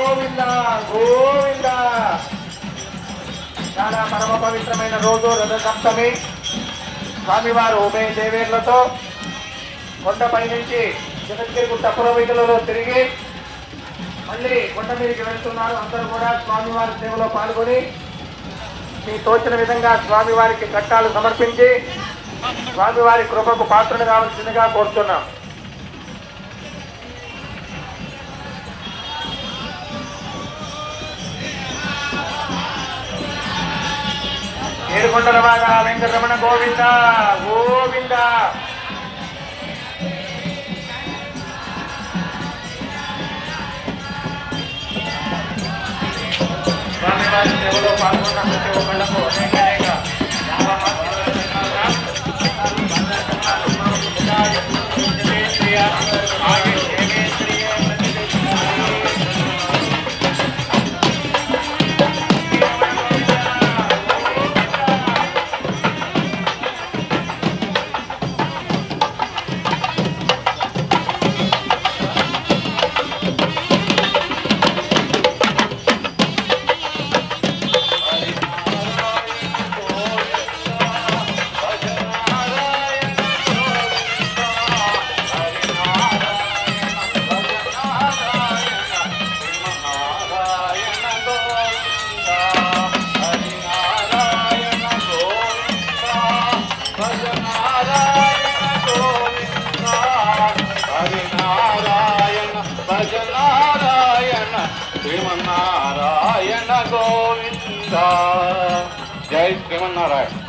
గోవింద గోవింద. చాలా పరమ పవిత్రమైన రోజు రథ సప్తమి. స్వామివారు ఉభయ దేవేర్లతో కొండపై నుంచి జగద్గిరిగుట్ట పురవీధులలో తిరిగి మళ్ళీ కొండ మీదకి వెళ్తున్నారు. అందరూ కూడా స్వామివారి సేవలో పాల్గొని మీ తోచిన విధంగా స్వామివారికి చట్టాలు సమర్పించి స్వామివారి కృపకు పాత్రను కావాల్సిందిగా కోరుతున్నాం. ఏడుకొండల వాడ వెంకటరమణ గోవింద గోవింద. స్వామివారి సేవలో పాల్గొన్న ప్రతి ఒక్కళ్లకు అనేక శ్రీమన్నారాయణ గోవింద. జై శ్రీమన్నారాయణ.